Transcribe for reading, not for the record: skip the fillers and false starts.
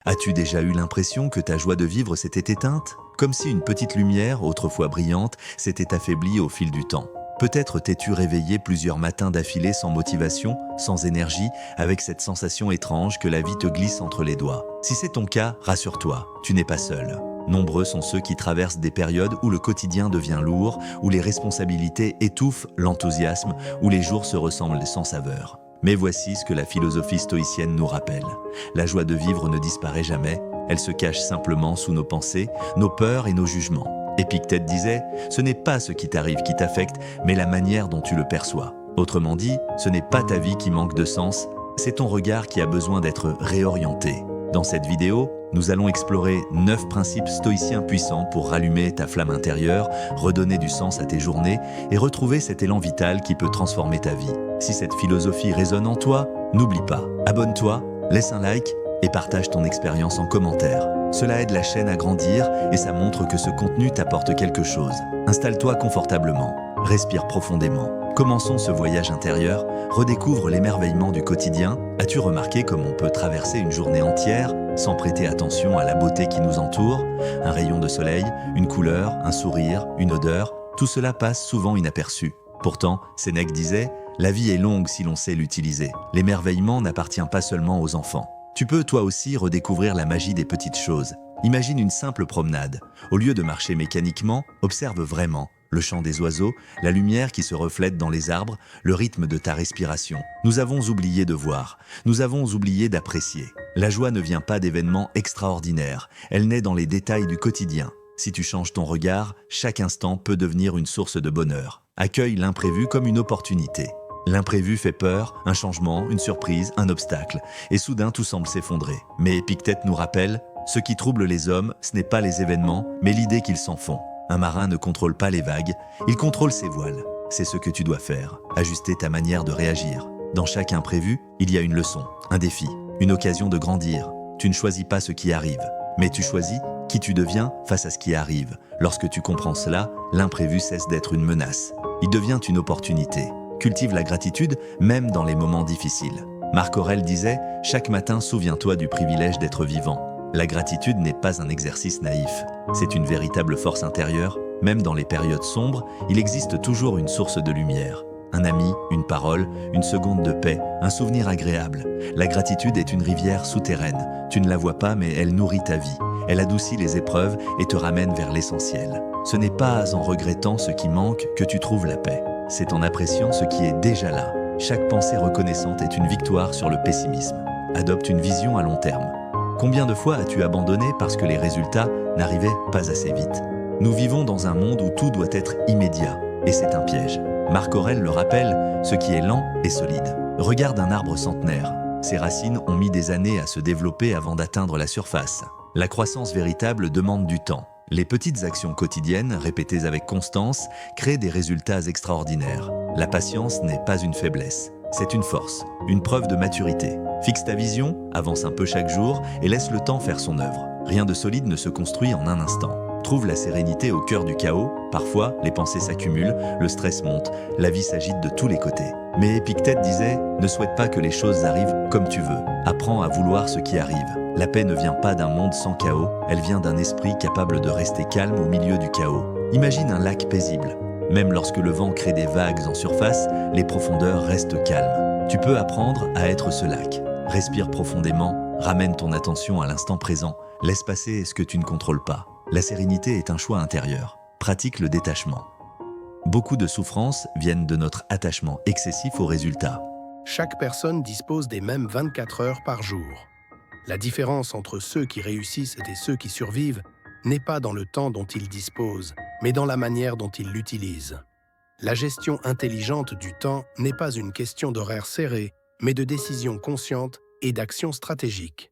As-tu déjà eu l'impression que ta joie de vivre s'était éteinte? Comme si une petite lumière, autrefois brillante, s'était affaiblie au fil du temps. Peut-être t'es-tu réveillé plusieurs matins d'affilée sans motivation, sans énergie, avec cette sensation étrange que la vie te glisse entre les doigts. Si c'est ton cas, rassure-toi, tu n'es pas seul. Nombreux sont ceux qui traversent des périodes où le quotidien devient lourd, où les responsabilités étouffent l'enthousiasme, où les jours se ressemblent sans saveur. Mais voici ce que la philosophie stoïcienne nous rappelle. La joie de vivre ne disparaît jamais, elle se cache simplement sous nos pensées, nos peurs et nos jugements. Épictète disait « Ce n'est pas ce qui t'arrive qui t'affecte, mais la manière dont tu le perçois. » Autrement dit, ce n'est pas ta vie qui manque de sens, c'est ton regard qui a besoin d'être réorienté. Dans cette vidéo, nous allons explorer 9 principes stoïciens puissants pour rallumer ta flamme intérieure, redonner du sens à tes journées et retrouver cet élan vital qui peut transformer ta vie. Si cette philosophie résonne en toi, n'oublie pas, abonne-toi, laisse un like et partage ton expérience en commentaire. Cela aide la chaîne à grandir et ça montre que ce contenu t'apporte quelque chose. Installe-toi confortablement, respire profondément. Commençons ce voyage intérieur, redécouvre l'émerveillement du quotidien. As-tu remarqué comme on peut traverser une journée entière sans prêter attention à la beauté qui nous entoure? Un rayon de soleil, une couleur, un sourire, une odeur, tout cela passe souvent inaperçu. Pourtant, Sénèque disait « La vie est longue si l'on sait l'utiliser. L'émerveillement n'appartient pas seulement aux enfants. » Tu peux toi aussi redécouvrir la magie des petites choses. Imagine une simple promenade. Au lieu de marcher mécaniquement, observe vraiment le chant des oiseaux, la lumière qui se reflète dans les arbres, le rythme de ta respiration. Nous avons oublié de voir, nous avons oublié d'apprécier. La joie ne vient pas d'événements extraordinaires, elle naît dans les détails du quotidien. Si tu changes ton regard, chaque instant peut devenir une source de bonheur. Accueille l'imprévu comme une opportunité. L'imprévu fait peur, un changement, une surprise, un obstacle, et soudain tout semble s'effondrer. Mais Épictète nous rappelle, ce qui trouble les hommes, ce n'est pas les événements, mais l'idée qu'ils s'en font. Un marin ne contrôle pas les vagues, il contrôle ses voiles. C'est ce que tu dois faire, ajuster ta manière de réagir. Dans chaque imprévu, il y a une leçon, un défi, une occasion de grandir. Tu ne choisis pas ce qui arrive, mais tu choisis qui tu deviens face à ce qui arrive. Lorsque tu comprends cela, l'imprévu cesse d'être une menace. Il devient une opportunité. Cultive la gratitude, même dans les moments difficiles. Marc Aurèle disait « Chaque matin, souviens-toi du privilège d'être vivant ». La gratitude n'est pas un exercice naïf. C'est une véritable force intérieure. Même dans les périodes sombres, il existe toujours une source de lumière. Un ami, une parole, une seconde de paix, un souvenir agréable. La gratitude est une rivière souterraine. Tu ne la vois pas, mais elle nourrit ta vie. Elle adoucit les épreuves et te ramène vers l'essentiel. Ce n'est pas en regrettant ce qui manque que tu trouves la paix. C'est en appréciant ce qui est déjà là. Chaque pensée reconnaissante est une victoire sur le pessimisme. Adopte une vision à long terme. Combien de fois as-tu abandonné parce que les résultats n'arrivaient pas assez vite? Nous vivons dans un monde où tout doit être immédiat, et c'est un piège. Marc Aurèle le rappelle, ce qui est lent est solide. Regarde un arbre centenaire. Ses racines ont mis des années à se développer avant d'atteindre la surface. La croissance véritable demande du temps. Les petites actions quotidiennes, répétées avec constance, créent des résultats extraordinaires. La patience n'est pas une faiblesse, c'est une force, une preuve de maturité. Fixe ta vision, avance un peu chaque jour et laisse le temps faire son œuvre. Rien de solide ne se construit en un instant. Trouve la sérénité au cœur du chaos. Parfois, les pensées s'accumulent, le stress monte, la vie s'agite de tous les côtés. Mais Épictète disait « Ne souhaite pas que les choses arrivent comme tu veux. Apprends à vouloir ce qui arrive. » La paix ne vient pas d'un monde sans chaos, elle vient d'un esprit capable de rester calme au milieu du chaos. Imagine un lac paisible. Même lorsque le vent crée des vagues en surface, les profondeurs restent calmes. Tu peux apprendre à être ce lac. Respire profondément, ramène ton attention à l'instant présent, laisse passer ce que tu ne contrôles pas. La sérénité est un choix intérieur. Pratique le détachement. Beaucoup de souffrances viennent de notre attachement excessif aux résultats. Chaque personne dispose des mêmes 24 heures par jour. La différence entre ceux qui réussissent et ceux qui survivent n'est pas dans le temps dont ils disposent, mais dans la manière dont ils l'utilisent. La gestion intelligente du temps n'est pas une question d'horaire serré, mais de décisions conscientes et d'actions stratégiques.